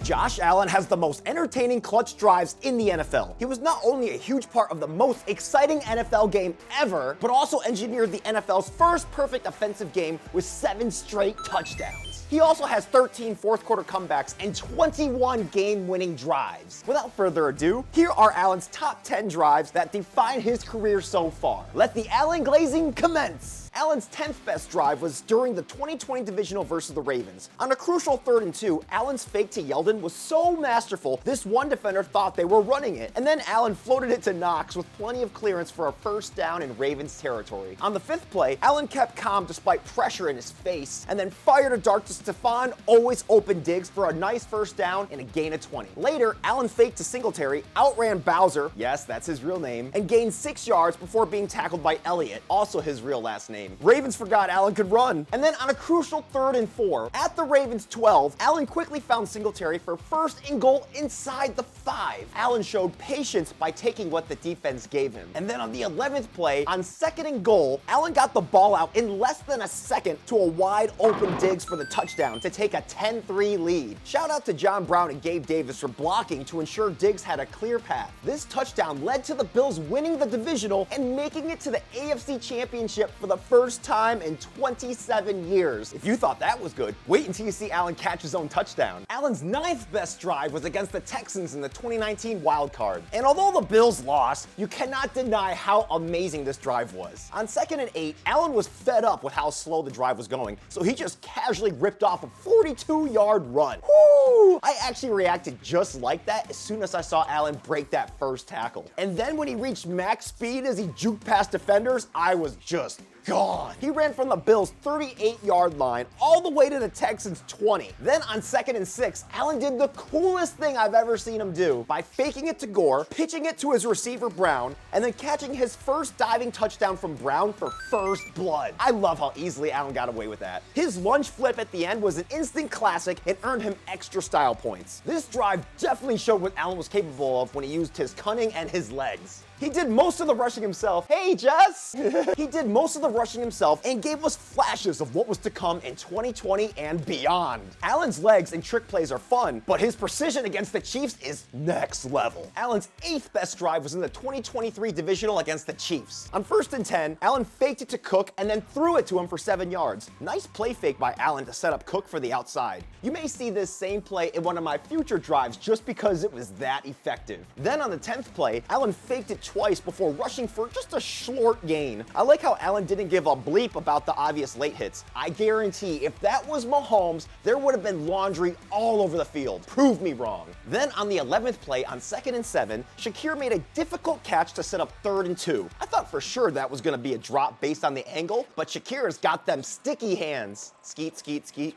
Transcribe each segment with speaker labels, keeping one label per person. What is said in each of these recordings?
Speaker 1: Josh Allen has the most entertaining clutch drives in the NFL. He was not only a huge part of the most exciting NFL game ever, but also engineered the NFL's first perfect offensive game with 7 straight touchdowns. He also has 13 fourth-quarter comebacks and 21 game-winning drives. Without further ado, here are Allen's top 10 drives that define his career so far. Let the Allen glazing commence! Allen's 10th best drive was during the 2020 Divisional versus the Ravens. On a crucial 3rd and 2, Allen's fake to Yeldon was so masterful, this one defender thought they were running it. And then Allen floated it to Knox with plenty of clearance for a first down in Ravens territory. On the 5th play, Allen kept calm despite pressure in his face, and then fired a dart to Stephon always open Diggs for a nice first down and a gain of 20. Later, Allen faked to Singletary, outran Bowser, yes, that's his real name, and gained 6 yards before being tackled by Elliott, also his real last name. Ravens forgot Allen could run. And then on a crucial 3rd and 4, at the Ravens 12, Allen quickly found Singletary for 1st and goal inside the 5. Allen showed patience by taking what the defense gave him. And then on the 11th play, on 2nd and goal, Allen got the ball out in less than a second to a wide open Diggs for the touchdown to take a 10-3 lead. Shout out to John Brown and Gabe Davis for blocking to ensure Diggs had a clear path. This touchdown led to the Bills winning the divisional and making it to the AFC Championship for the first time in 27 years. If you thought that was good, wait until you see Allen catch his own touchdown. Allen's 9th best drive was against the Texans in the 2019 Wild Card. And although the Bills lost, you cannot deny how amazing this drive was. On 2nd and 8, Allen was fed up with how slow the drive was going, so he just casually ripped off a 42-yard run. Woo! I actually reacted just like that as soon as I saw Allen break that first tackle. And then when he reached max speed as he juked past defenders, I was just gone. He ran from the Bills' 38-yard line all the way to the Texans' 20. Then on 2nd and 6, Allen did the coolest thing I've ever seen him do by faking it to Gore, pitching it to his receiver Brown, and then catching his first diving touchdown from Brown for first blood. I love how easily Allen got away with that. His lunge flip at the end was an instant classic and earned him extra style points. This drive definitely showed what Allen was capable of when he used his cunning and his legs. He did most of the rushing himself. Hey, Jess! He did most of the rushing himself and gave us flashes of what was to come in 2020 and beyond. Allen's legs and trick plays are fun, but his precision against the Chiefs is next level. Allen's 8th best drive was in the 2023 Divisional against the Chiefs. On 1st and 10, Allen faked it to Cook and then threw it to him for 7 yards. Nice play fake by Allen to set up Cook for the outside. You may see this same play in one of my future drives just because it was that effective. Then on the 10th play, Allen faked it twice before rushing for just a short gain. I like how Allen didn't give a bleep about the obvious late hits. I guarantee if that was Mahomes, there would have been laundry all over the field. Prove me wrong. Then on the 11th play on 2nd and 7, Shakir made a difficult catch to set up 3rd and 2. I thought for sure that was going to be a drop based on the angle, but Shakir's got them sticky hands. Skeet, skeet, skeet.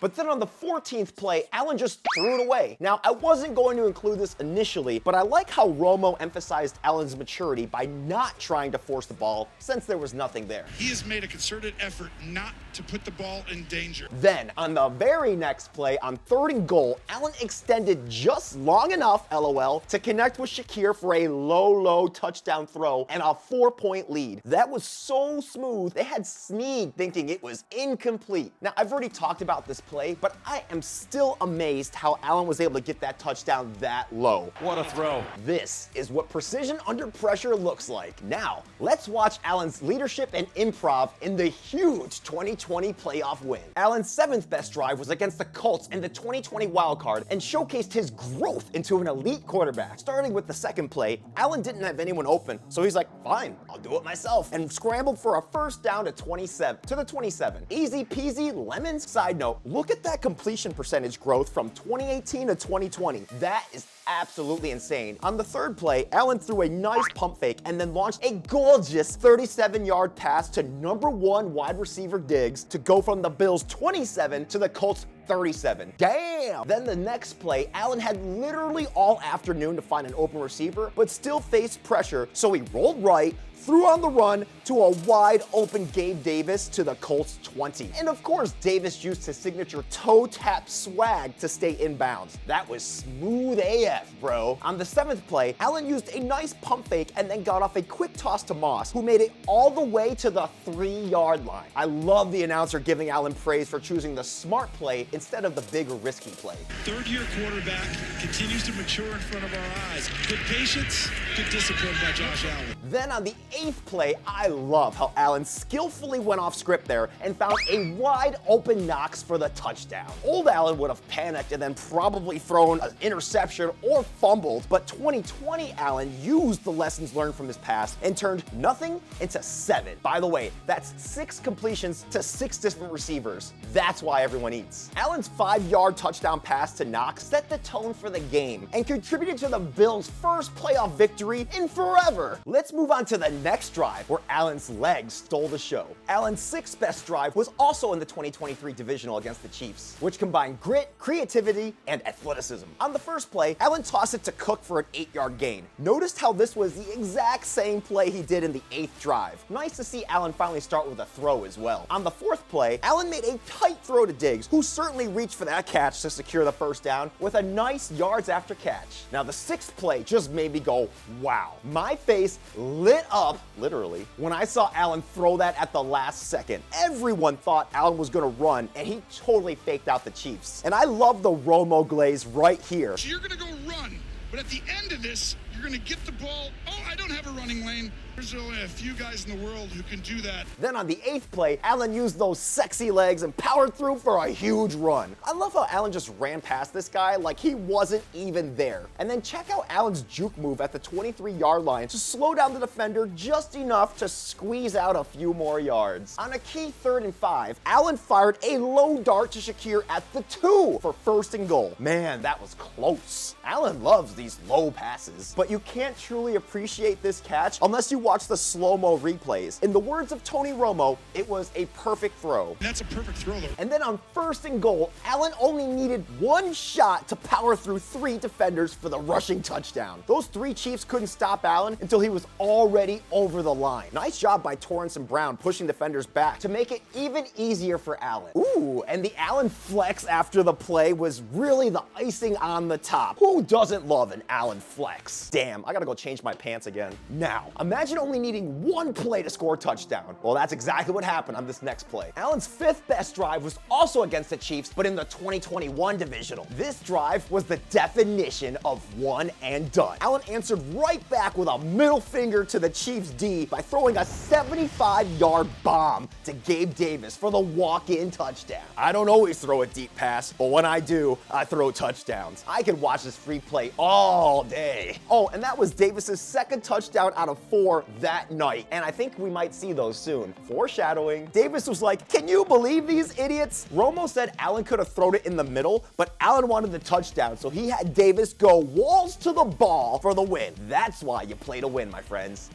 Speaker 1: But then on the 14th play, Allen just threw it away. Now, I wasn't going to include this initially, but I like how Romo emphasized Allen's maturity by not trying to force the ball since there was nothing there.
Speaker 2: He has made a concerted effort not to put the ball in danger.
Speaker 1: Then, on the very next play, on 3rd and goal, Allen extended just long enough, LOL, to connect with Shakir for a low touchdown throw and a 4-point lead. That was so smooth, they had Snead thinking it was incomplete. Now, I've already talked about this play, but I am still amazed how Allen was able to get that touchdown that low.
Speaker 3: What a throw.
Speaker 1: This is what precision under pressure looks like. Now, let's watch Allen's leadership and improv in the huge 2020 playoff win. Allen's 7th best drive was against the Colts in the 2020 Wild Card and showcased his growth into an elite quarterback. Starting with the 2nd play, Allen didn't have anyone open, so he's like, fine, I'll do it myself, and scrambled for a first down to the 27. Easy peasy lemons. Side note, look at that completion percentage growth from 2018 to 2020. That is absolutely insane. On the 3rd play, Allen threw a nice pump fake and then launched a gorgeous 37-yard pass to number 1 wide receiver Diggs to go from the Bills' 27 to the Colts' 37. Damn! Then the next play, Allen had literally all afternoon to find an open receiver, but still faced pressure, so he rolled right, threw on the run to a wide open Gabe Davis to the Colts 20. And of course, Davis used his signature toe tap swag to stay inbounds. That was smooth AF, bro. On the 7th play, Allen used a nice pump fake and then got off a quick toss to Moss, who made it all the way to the 3-yard line. I love the announcer giving Allen praise for choosing the smart play instead of the bigger risky play.
Speaker 2: Third-year quarterback continues to mature in front of our eyes. Good patience, good discipline by Josh Allen.
Speaker 1: Then on the 8th play, I love how Allen skillfully went off script there and found a wide open Knox for the touchdown. Old Allen would have panicked and then probably thrown an interception or fumbled, but 2020 Allen used the lessons learned from his past and turned nothing into 7. By the way, that's 6 completions to 6 different receivers. That's why everyone eats. Allen's 5-yard touchdown pass to Knox set the tone for the game and contributed to the Bills' first playoff victory in forever. Let's move on to the next drive where Allen's legs stole the show. Allen's 6th best drive was also in the 2023 Divisional against the Chiefs, which combined grit, creativity, and athleticism. On the first play, Allen tossed it to Cook for an 8-yard gain. Noticed how this was the exact same play he did in the 8th drive. Nice to see Allen finally start with a throw as well. On the 4th play, Allen made a tight throw to Diggs, who certainly reached for that catch to secure the first down with a nice yards after catch. Now the 6th play just made me go, wow. My face lit up, literally, when I saw Allen throw that at the last second. Everyone thought Allen was gonna run, and he totally faked out the Chiefs. And I love the Romo glaze right here.
Speaker 2: So you're going to go run, but at the end of this, you're going to get the ball. Oh, I don't have a running lane. There's only a few guys in the world who can do that.
Speaker 1: Then on the 8th play, Allen used those sexy legs and powered through for a huge run. I love how Allen just ran past this guy like he wasn't even there. And then check out Allen's juke move at the 23-yard line to slow down the defender just enough to squeeze out a few more yards. On a key 3rd and 5, Allen fired a low dart to Shakir at the 2 for 1st and goal. Man, that was close. Allen loves these low passes, but you can't truly appreciate this catch unless you watch the slow-mo replays. In the words of Tony Romo, it was a perfect throw.
Speaker 2: That's a perfect throw, though.
Speaker 1: And then on 1st and goal, Allen only needed 1 shot to power through 3 defenders for the rushing touchdown. Those 3 Chiefs couldn't stop Allen until he was already over the line. Nice job by Torrance and Brown pushing defenders back to make it even easier for Allen. Ooh, and the Allen flex after the play was really the icing on the top. Who doesn't love an Allen flex? Damn, I gotta go change my pants again. Now, imagine only needing 1 play to score a touchdown. Well, that's exactly what happened on this next play. Allen's 5th best drive was also against the Chiefs, but in the 2021 Divisional. This drive was the definition of one and done. Allen answered right back with a middle finger to the Chiefs D by throwing a 75-yard bomb to Gabe Davis for the walk-in touchdown. I don't always throw a deep pass, but when I do, I throw touchdowns. I could watch this free play all day. Oh, and that was Davis's 2nd touchdown out of 4 that night, and I think we might see those soon. Foreshadowing. Davis was like, can you believe these idiots? Romo said Allen could have thrown it in the middle, but Allen wanted the touchdown, so he had Davis go walls to the ball for the win. That's why you play to win, my friends.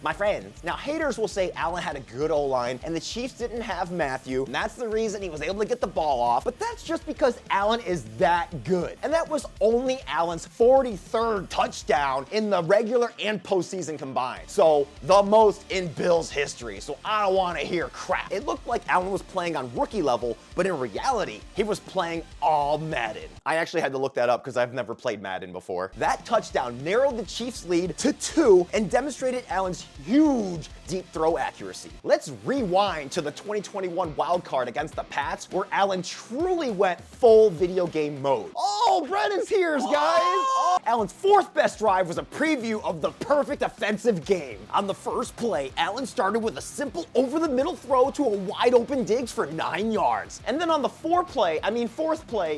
Speaker 1: Now, haters will say Allen had a good O-line, and the Chiefs didn't have Matthew, and that's the reason he was able to get the ball off, but that's just because Allen is that good. And that was only Allen's 43rd touchdown in the regular and postseason combined. So, the most in Bills history, so I don't want to hear crap. It looked like Allen was playing on rookie level, but in reality, he was playing all Madden. I actually had to look that up because I've never played Madden before. That touchdown narrowed the Chiefs' lead to 2 and demonstrated Allen's huge deep throw accuracy. Let's rewind to the 2021 Wild Card against the Pats, where Allen truly went full video game mode. Oh, Brennan's here, guys! Oh. Allen's 4th best drive was a preview of the perfect offensive game. On the first play, Allen started with a simple over-the-middle throw to a wide-open Diggs for 9 yards. And then on the 4th play,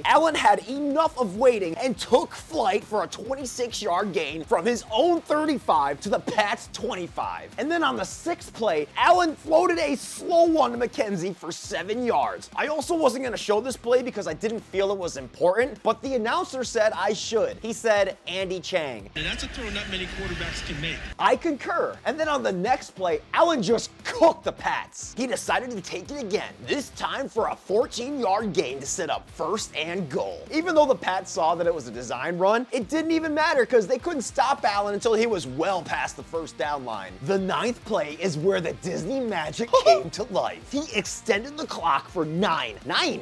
Speaker 1: Allen had enough of waiting and took flight for a 26-yard gain from his own 35 to the Pats' 25. And then on the 6th play, Allen floated a slow one to McKenzie for 7 yards. I also wasn't going to show this play because I didn't feel it was important, but the announcer said I should. He said, Andy Chang.
Speaker 2: And that's a throw not many quarterbacks can make.
Speaker 1: I concur. And then on the next play, Allen just cooked the Pats. He decided to take it again, this time for a 14-yard gain to set up first and goal. Even though the Pats saw that it was a design run, it didn't even matter because they couldn't stop Allen until he was well past the first down line. The 9th play is where the Disney magic came to life. He extended the clock for 9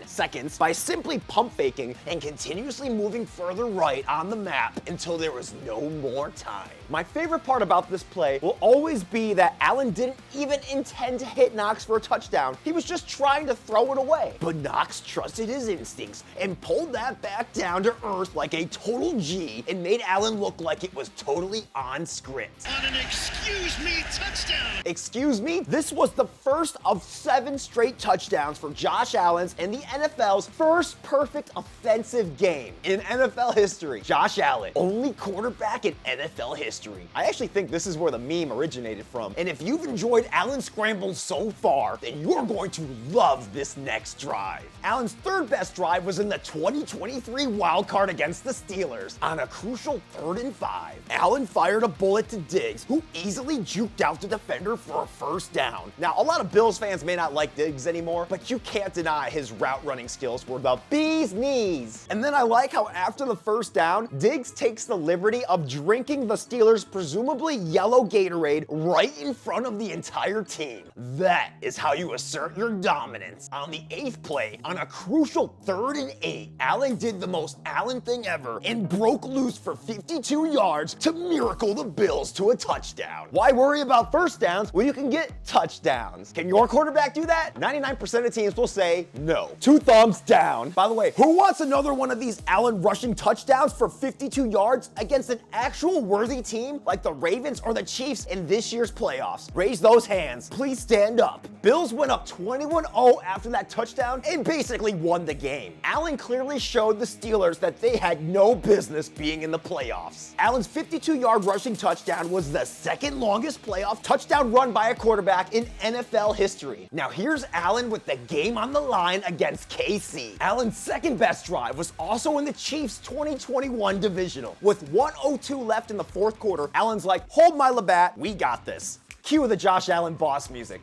Speaker 1: seconds by simply pump faking and continuously moving further right on the map until there was no more time. My favorite part about this play will always be that Allen didn't even intend to hit Knox for a touchdown. He was just trying to throw it away. But Knox trusted his instincts and pulled that back down to earth like a total G and made Allen look like it was totally on script.
Speaker 2: On an excuse me touchdown.
Speaker 1: Excuse me? This was the first of 7 straight touchdowns for Josh Allen's and the NFL's first perfect offensive game in NFL history. Josh Allen, only quarterback in NFL history. I actually think this is where the meme originated from. And if you've enjoyed Allen scrambles so far, then you're going to love this next drive. Allen's 3rd best drive was in the 2023 Wild Card against the Steelers on a crucial 3rd and 5. Allen fired a bullet to Diggs, who easily juked out the defender for a first down. Now, a lot of Bills fans may not like Diggs anymore, but you can't deny his route running skills were the bee's knees. And then I like how after the first down, Diggs takes the liberty of drinking the Steelers' presumably yellow Gatorade right in front of the entire team. That is how you assert your dominance. On the 8th play, on a crucial 3rd and 8, Allen did the most Allen thing ever and broke loose for 52 yards to miracle the Bills to a touchdown. Why worry about first downs when you can get touchdowns? Can your quarterback do that? 99% of teams will say no. 2 thumbs down. By the way, who wants another one of these Allen rushing touchdowns for 52 yards against an actual worthy team like the Ravens or the Chiefs in this year's playoffs? Raise those hands. Please stand up. Bills went up 21-0 after that touchdown and basically won the game. Allen clearly showed the Steelers that they had no business being in the playoffs. Allen's 52-yard rushing touchdown was the 2nd longest playoff touchdown run by a quarterback in NFL history. Now here's Allen with the game on the line against KC. Allen's 2nd best drive was also in the Chiefs' 2021 Divisional. With 1:02 left in the 4th quarter, Allen's like, hold my Labatt, we got this. Cue the Josh Allen boss music.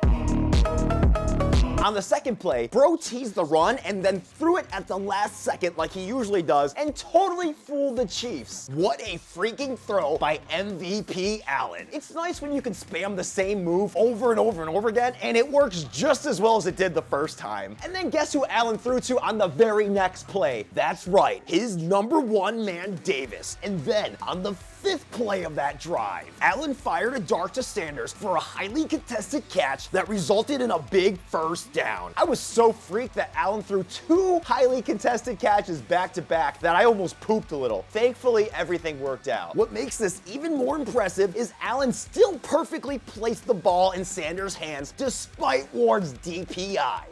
Speaker 1: On the 2nd play, Bro teased the run and then threw it at the last second like he usually does and totally fooled the Chiefs. What a freaking throw by MVP Allen. It's nice when you can spam the same move over and over and over again and it works just as well as it did the first time. And then guess who Allen threw to on the very next play? That's right, his number 1 man Davis. And then on the 5th play of that drive, Allen fired a dart to Sanders for a highly contested catch that resulted in a big first down. I was so freaked that Allen threw 2 highly contested catches back to back that I almost pooped a little. Thankfully, everything worked out. What makes this even more impressive is Allen still perfectly placed the ball in Sanders' hands despite Ward's DPI.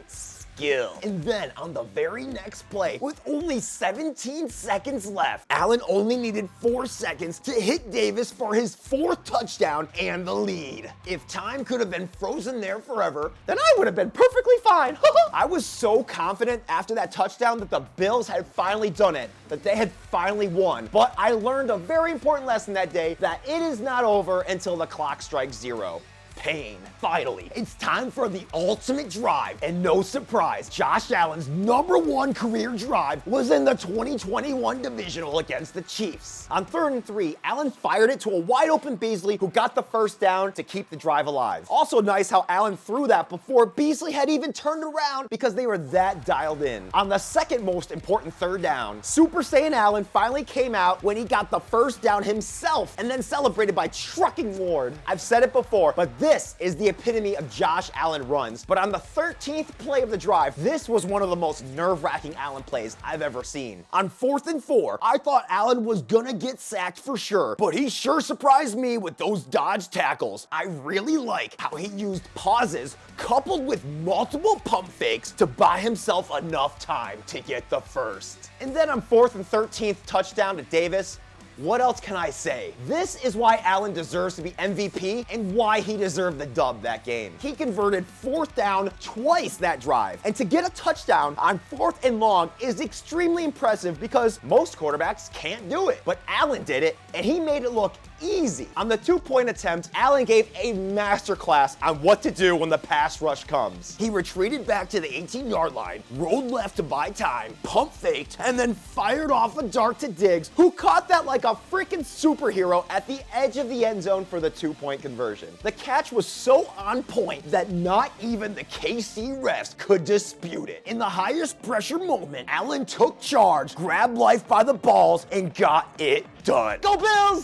Speaker 1: Skill. And then on the very next play, with only 17 seconds left, Allen only needed 4 seconds to hit Davis for his 4th touchdown and the lead. If time could have been frozen there forever, then I would have been perfectly fine. I was so confident after that touchdown that the Bills had finally done it, that they had finally won. But I learned a very important lesson that day, that it is not over until the clock strikes 0. Pain. Finally, it's time for the ultimate drive, and no surprise, Josh Allen's number 1 career drive was in the 2021 Divisional against the Chiefs. On 3rd and 3, Allen fired it to a wide open Beasley who got the first down to keep the drive alive. Also nice how Allen threw that before Beasley had even turned around because they were that dialed in. On the 2nd most important 3rd down, Super Saiyan Allen finally came out when he got the first down himself and then celebrated by trucking Ward. I've said it before, but this is the epitome of Josh Allen runs. But on the 13th play of the drive, this was one of the most nerve-wracking Allen plays I've ever seen. On 4th and 4, I thought Allen was gonna get sacked for sure, but he sure surprised me with those dodge tackles. I really like how he used pauses coupled with multiple pump fakes to buy himself enough time to get the first. And then on 4th and 13th touchdown to Davis, what else can I say? This is why Allen deserves to be MVP and why he deserved the dub that game. He converted 4th down twice that drive, and to get a touchdown on 4th and long is extremely impressive because most quarterbacks can't do it. But Allen did it, and he made it look easy. On the 2-point attempt, Allen gave a masterclass on what to do when the pass rush comes. He retreated back to the 18-yard line, rolled left to buy time, pump faked, and then fired off a dart to Diggs, who caught that like a freaking superhero at the edge of the end zone for the 2-point conversion. The catch was so on point that not even the KC refs could dispute it. In the highest pressure moment, Allen took charge, grabbed life by the balls, and got it done. Go Bills!